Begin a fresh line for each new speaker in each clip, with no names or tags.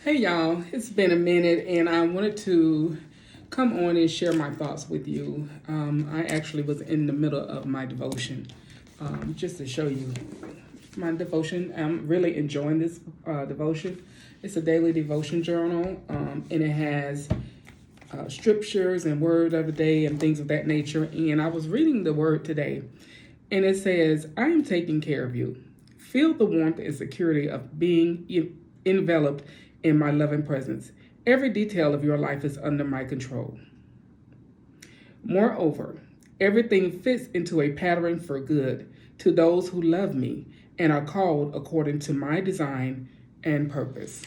Hey y'all, it's been a minute and I wanted to come on and share my thoughts with you. I actually was in the middle of my devotion just to show you my devotion. I'm really enjoying this devotion. It's a daily devotion journal and it has scriptures and word of the day and things of that nature. And I was reading the word today and it says, I am taking care of you. Feel the warmth and security of being enveloped in my loving presence. Every detail of your life is under my control. Moreover, everything fits into a pattern for good to those who love me and are called according to my design and purpose.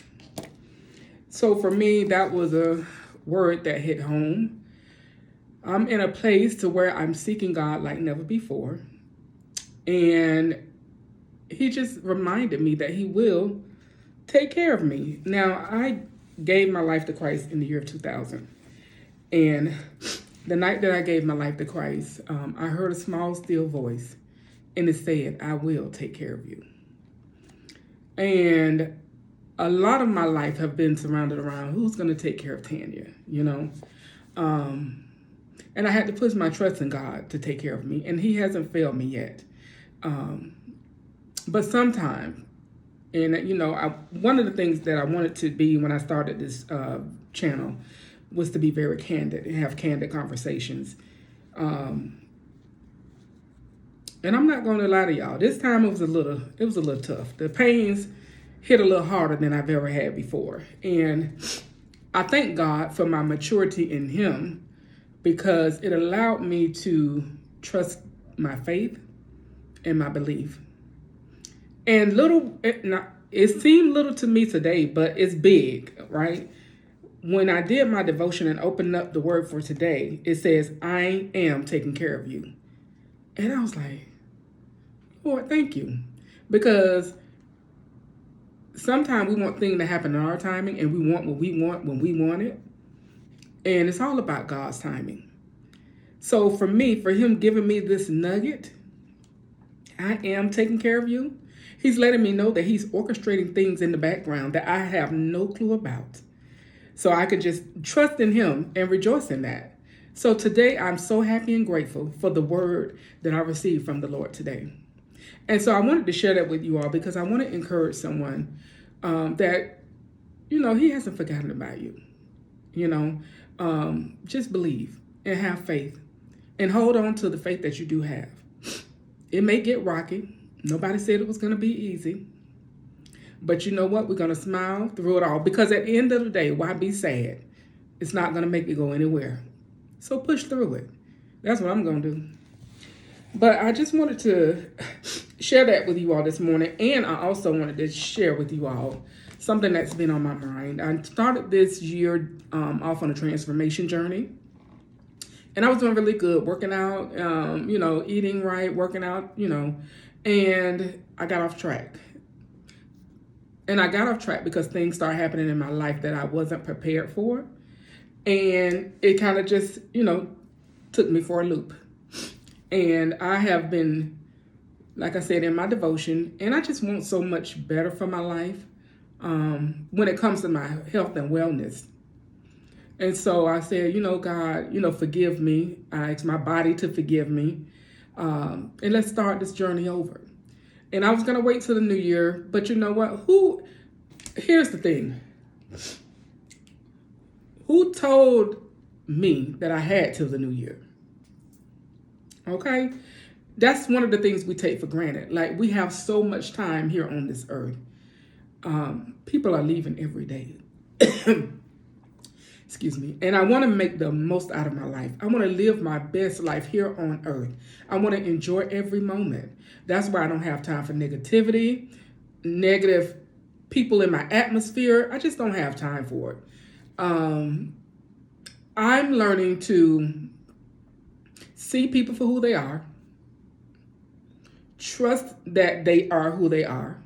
So for me, that was a word that hit home. I'm in a place to where I'm seeking God like never before. And he just reminded me that he will take care of me. Now, I gave my life to Christ in the year of 2000. And the night that I gave my life to Christ, I heard a small, still voice. And it said, I will take care of you. And a lot of my life have been surrounded around who's going to take care of Tanya, you know. And I had to put my trust in God to take care of me. And he hasn't failed me yet. But sometimes, and, you know, one of the things that I wanted to be when I started this channel was to be very candid and have candid conversations. And I'm not going to lie to y'all. This time it was a little tough. The pains hit a little harder than I've ever had before. And I thank God for my maturity in him because it allowed me to trust my faith and my belief. And it seemed little to me today, but it's big, right? When I did my devotion and opened up the word for today, it says, I am taking care of you. And I was like, Lord, thank you. Because sometimes we want things to happen in our timing and we want what we want when we want it. And it's all about God's timing. So for me, for him giving me this nugget, I am taking care of you. He's letting me know that he's orchestrating things in the background that I have no clue about. So I could just trust in him and rejoice in that. So today I'm so happy and grateful for the word that I received from the Lord today. And so I wanted to share that with you all because I want to encourage someone that, you know, he hasn't forgotten about you. You know, just believe and have faith and hold on to the faith that you do have. It may get rocky. Nobody said it was going to be easy. But you know what? We're going to smile through it all. Because at the end of the day, why be sad? It's not going to make you go anywhere. So push through it. That's what I'm going to do. But I just wanted to share that with you all this morning. And I also wanted to share with you all something that's been on my mind. I started this year off on a transformation journey. And I was doing really good, working out, you know, eating right, working out, you know. And I got off track. And I got off track because things started happening in my life that I wasn't prepared for. And it kind of just, you know, took me for a loop. And I have been, like I said, in my devotion, and I just want so much better for my life when it comes to my health and wellness. And so I said, you know, God, you know, forgive me. I asked my body to forgive me. And let's start this journey over. And I was going to wait till the new year. But you know what? Here's the thing. Who told me that I had till the new year? Okay? That's one of the things we take for granted. Like, we have so much time here on this earth. People are leaving every day. Excuse me. And I want to make the most out of my life. I want to live my best life here on earth. I want to enjoy every moment. That's why I don't have time for negativity, negative people in my atmosphere. I just don't have time for it. I'm learning to see people for who they are, trust that they are who they are,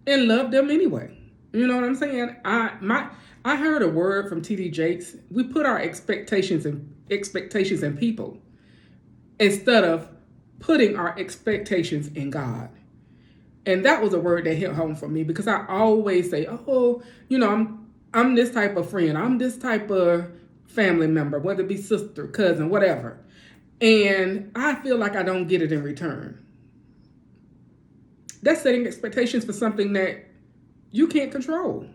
and love them anyway. You know what I'm saying? I heard a word from T.D. Jakes. We put our expectations in people instead of putting our expectations in God. And that was a word that hit home for me, because I always say, oh, I'm this type of friend. I'm this type of family member, whether it be sister, cousin, whatever. And I feel like I don't get it in return. That's setting expectations for something that you can't control.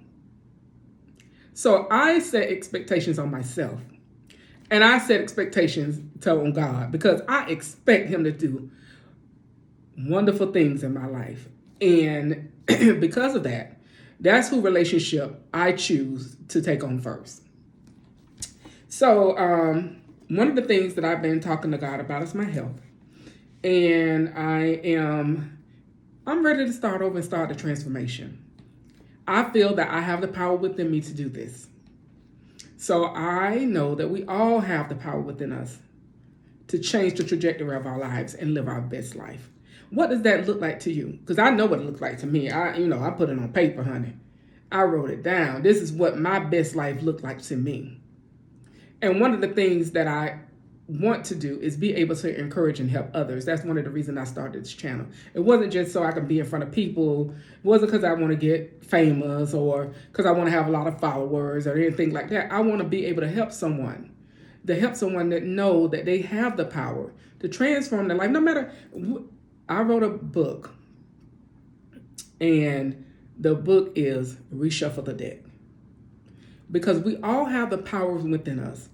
So I set expectations on myself. And I set expectations on God, because I expect him to do wonderful things in my life. And because of that, that's who relationship I choose to take on first. So one of the things that I've been talking to God about is my health. And I'm ready to start over and start the transformation. I feel that I have the power within me to do this. So I know that we all have the power within us to change the trajectory of our lives and live our best life. What does that look like to you? Because I know what it looks like to me. I put it on paper, honey. I wrote it down. This is what my best life looked like to me. And one of the things that I want to do is be able to encourage and help others. That's one of the reasons I started this channel. It wasn't just so I can be in front of people. It wasn't because I want to get famous or because I want to have a lot of followers or anything like that. I want to be able to help someone. That know that they have the power to transform their life. No matter, I wrote a book, and the book is Reshuffle the Deck. Because we all have the power within us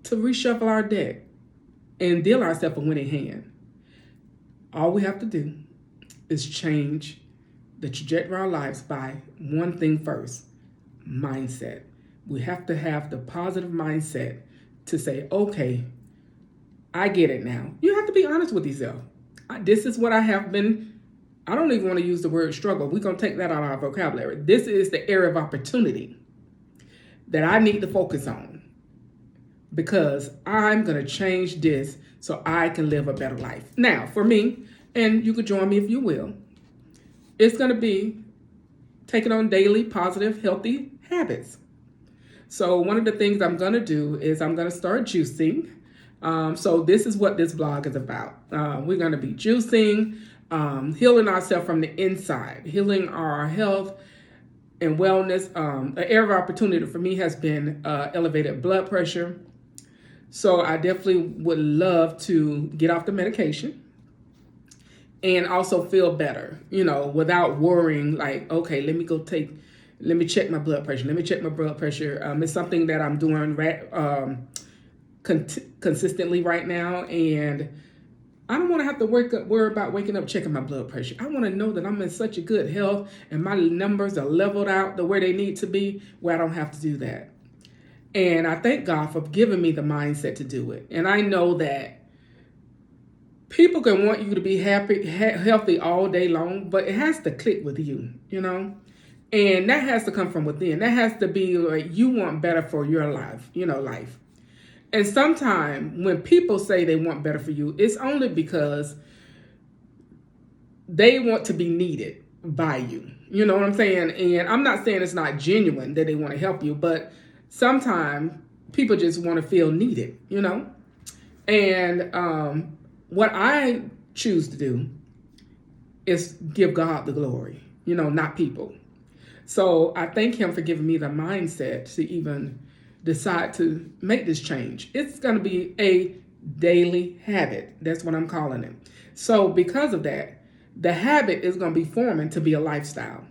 to reshuffle our deck and deal ourselves a winning hand. All we have to do is change the trajectory of our lives by one thing first: mindset. We have to have the positive mindset to say, okay, I get it now. You have to be honest with yourself. This is what I have been. I don't even want to use the word struggle. We're going to take that out of our vocabulary. This is the area of opportunity that I need to focus on, because I'm going to change this so I can live a better life. Now, for me, and you could join me if you will, it's going to be taking on daily, positive, healthy habits. So one of the things I'm going to do is I'm going to start juicing. So this is what this vlog is about. We're going to be juicing, healing ourselves from the inside, healing our health and wellness. An area of opportunity for me has been elevated blood pressure. So I definitely would love to get off the medication and also feel better, without worrying like, okay, let me check my blood pressure. It's something that I'm doing consistently right now. And I don't want to have to worry about waking up checking my blood pressure. I want to know that I'm in such a good health and my numbers are leveled out the way they need to be, where I don't have to do that. And I thank God for giving me the mindset to do it. And I know that people can want you to be happy, healthy all day long, but it has to click with you, And that has to come from within. That has to be like you want better for your life, life. And sometimes when people say they want better for you, it's only because they want to be needed by you. You know what I'm saying? And I'm not saying it's not genuine that they want to help you, but sometimes people just want to feel needed, And what I choose to do is give God the glory, not people. So I thank him for giving me the mindset to even decide to make this change. It's going to be a daily habit. That's what I'm calling it. So because of that, the habit is going to be forming to be a lifestyle.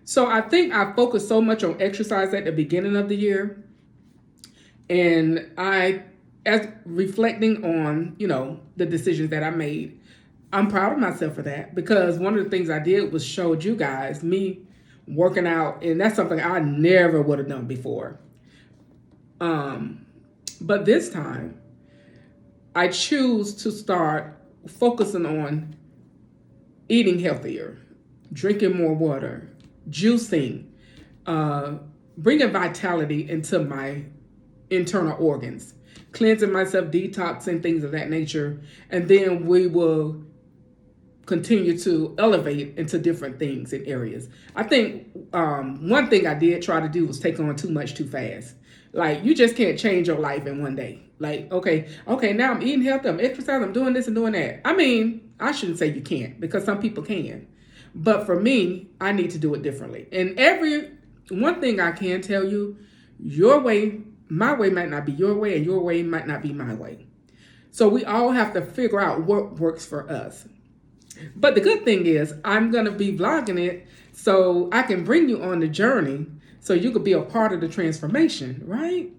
So I think I focused so much on exercise at the beginning of the year. And as reflecting on, the decisions that I made, I'm proud of myself for that, because one of the things I did was showed you guys me working out. And that's something I never would have done before. But this time I choose to start focusing on eating healthier, drinking more water, juicing, bringing vitality into my internal organs, cleansing myself, detoxing, things of that nature. And then we will continue to elevate into different things and areas. I think one thing I did try to do was take on too much too fast. Like, you just can't change your life in one day. Like, okay, now I'm eating healthy, I'm exercising, I'm doing this and doing that. I mean, I shouldn't say you can't, because some people can. But for me, I need to do it differently. And one thing I can tell you, your way, my way might not be your way, and your way might not be my way. So we all have to figure out what works for us. But the good thing is, I'm going to be vlogging it so I can bring you on the journey so you could be a part of the transformation, right?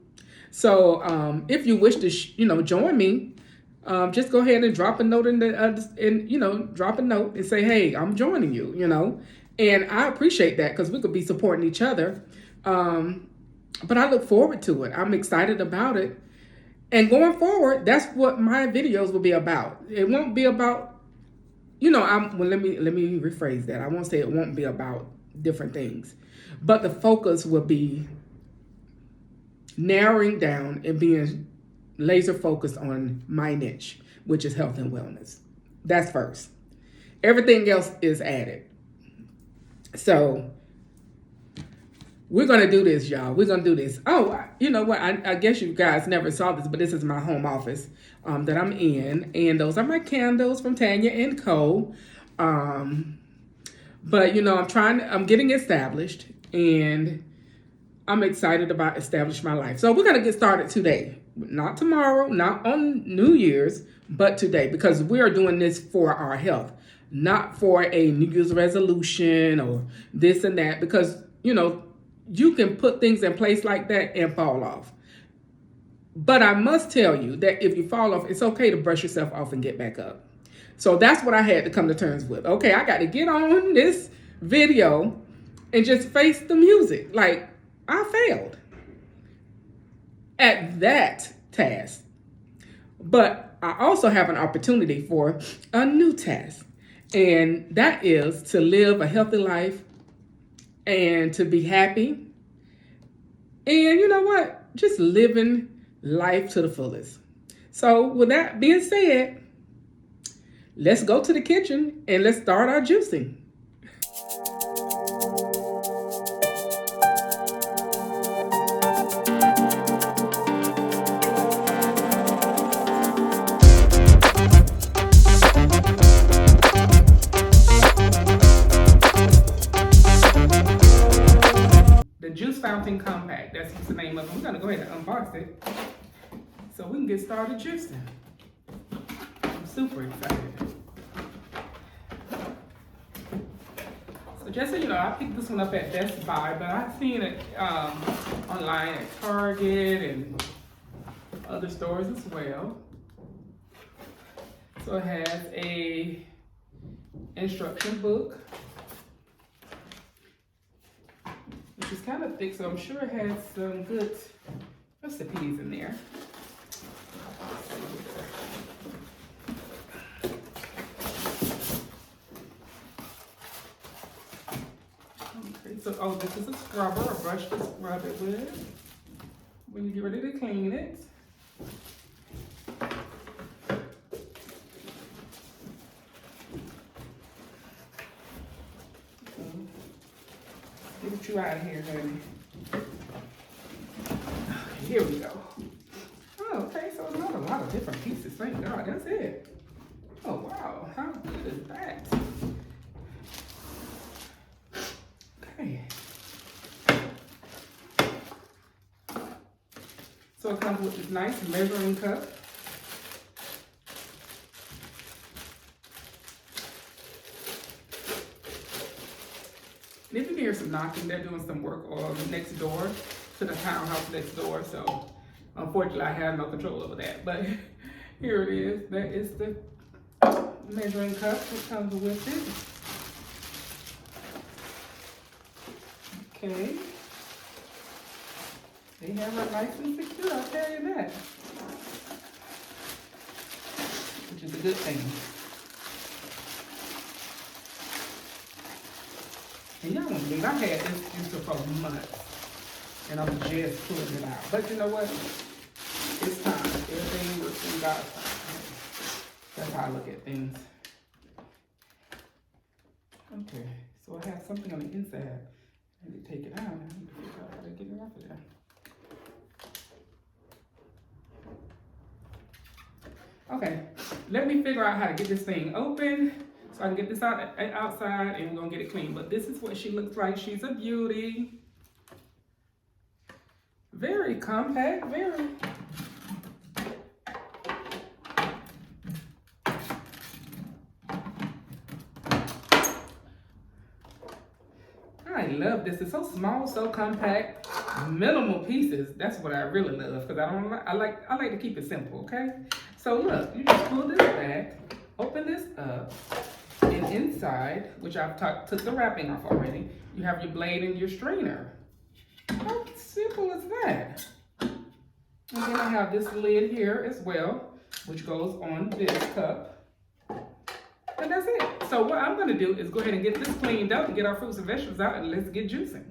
So if you wish to, join me, just go ahead and drop a note drop a note and say, hey, I'm joining you, And I appreciate that, because we could be supporting each other. But I look forward to it. I'm excited about it. And going forward, that's what my videos will be about. It won't be about, let me rephrase that. I won't say it won't be about different things, but the focus will be narrowing down and being laser focused on my niche, which is health and wellness. That's first. Everything else is added. So we're going to do this, y'all. We're going to do this. Oh, you know what? I guess you guys never saw this, but this is my home office that I'm in. And those are my candles from Tanya & Co. But, I'm getting established, and I'm excited about establishing my life. So we're going to get started today. Not tomorrow, not on New Year's, but today, because we are doing this for our health, not for a New Year's resolution or this and that, because, you can put things in place like that and fall off. But I must tell you that if you fall off, it's okay to brush yourself off and get back up. So that's what I had to come to terms with. Okay, I got to get on this video and just face the music. Like, I failed at that task. But I also have an opportunity for a new task. And that is to live a healthy life and to be happy. And you know what? Just living life to the fullest. So with that being said, let's go to the kitchen and let's start our juicing. Juice Fountain Compact, that's the name of it. We're gonna go ahead and unbox it so we can get started juicing. I'm super excited. So just so you know, I picked this one up at Best Buy, but I've seen it online at Target and other stores as well. So it has a instruction book, which is kind of thick, so I'm sure it has some good recipes in there. Okay, so this is a scrubber, a brush to scrub it with when you get ready to clean it. Get you out of here, honey. Okay, here we go. Oh, okay, so it's not a lot of different pieces. Thank God, that's it. Oh, wow, how good is that? Okay. So it comes with this nice measuring cup. And if you can hear some knocking, they're doing some work next door to the townhouse next door. So unfortunately, I have no control over that. But here it is. That is the measuring cup that comes with it. Okay. They have it nice and secure, I'll tell you that. Which is a good thing. And y'all won't believe, I had this juicer for months, and I'm just pulling it out. But you know what? It's time. Everything works in God's time. That's how I look at things. Okay, so I have something on the inside. I need to take it out. I need to figure out how to get it off of there. Okay, let me figure out how to get this thing open so I can get this outside and we're gonna get it clean. But this is what she looks like. She's a beauty. Very compact, very. I love this. It's so small, so compact, minimal pieces. That's what I really love because I like to keep it simple. Okay. So look, you just pull this back, open this up, and inside, which I've took the wrapping off already, you have your blade and your strainer. How simple is that? And then I have this lid here as well, which goes on this cup. And that's it. So what I'm gonna do is go ahead and get this cleaned up and get our fruits and vegetables out and let's get juicing.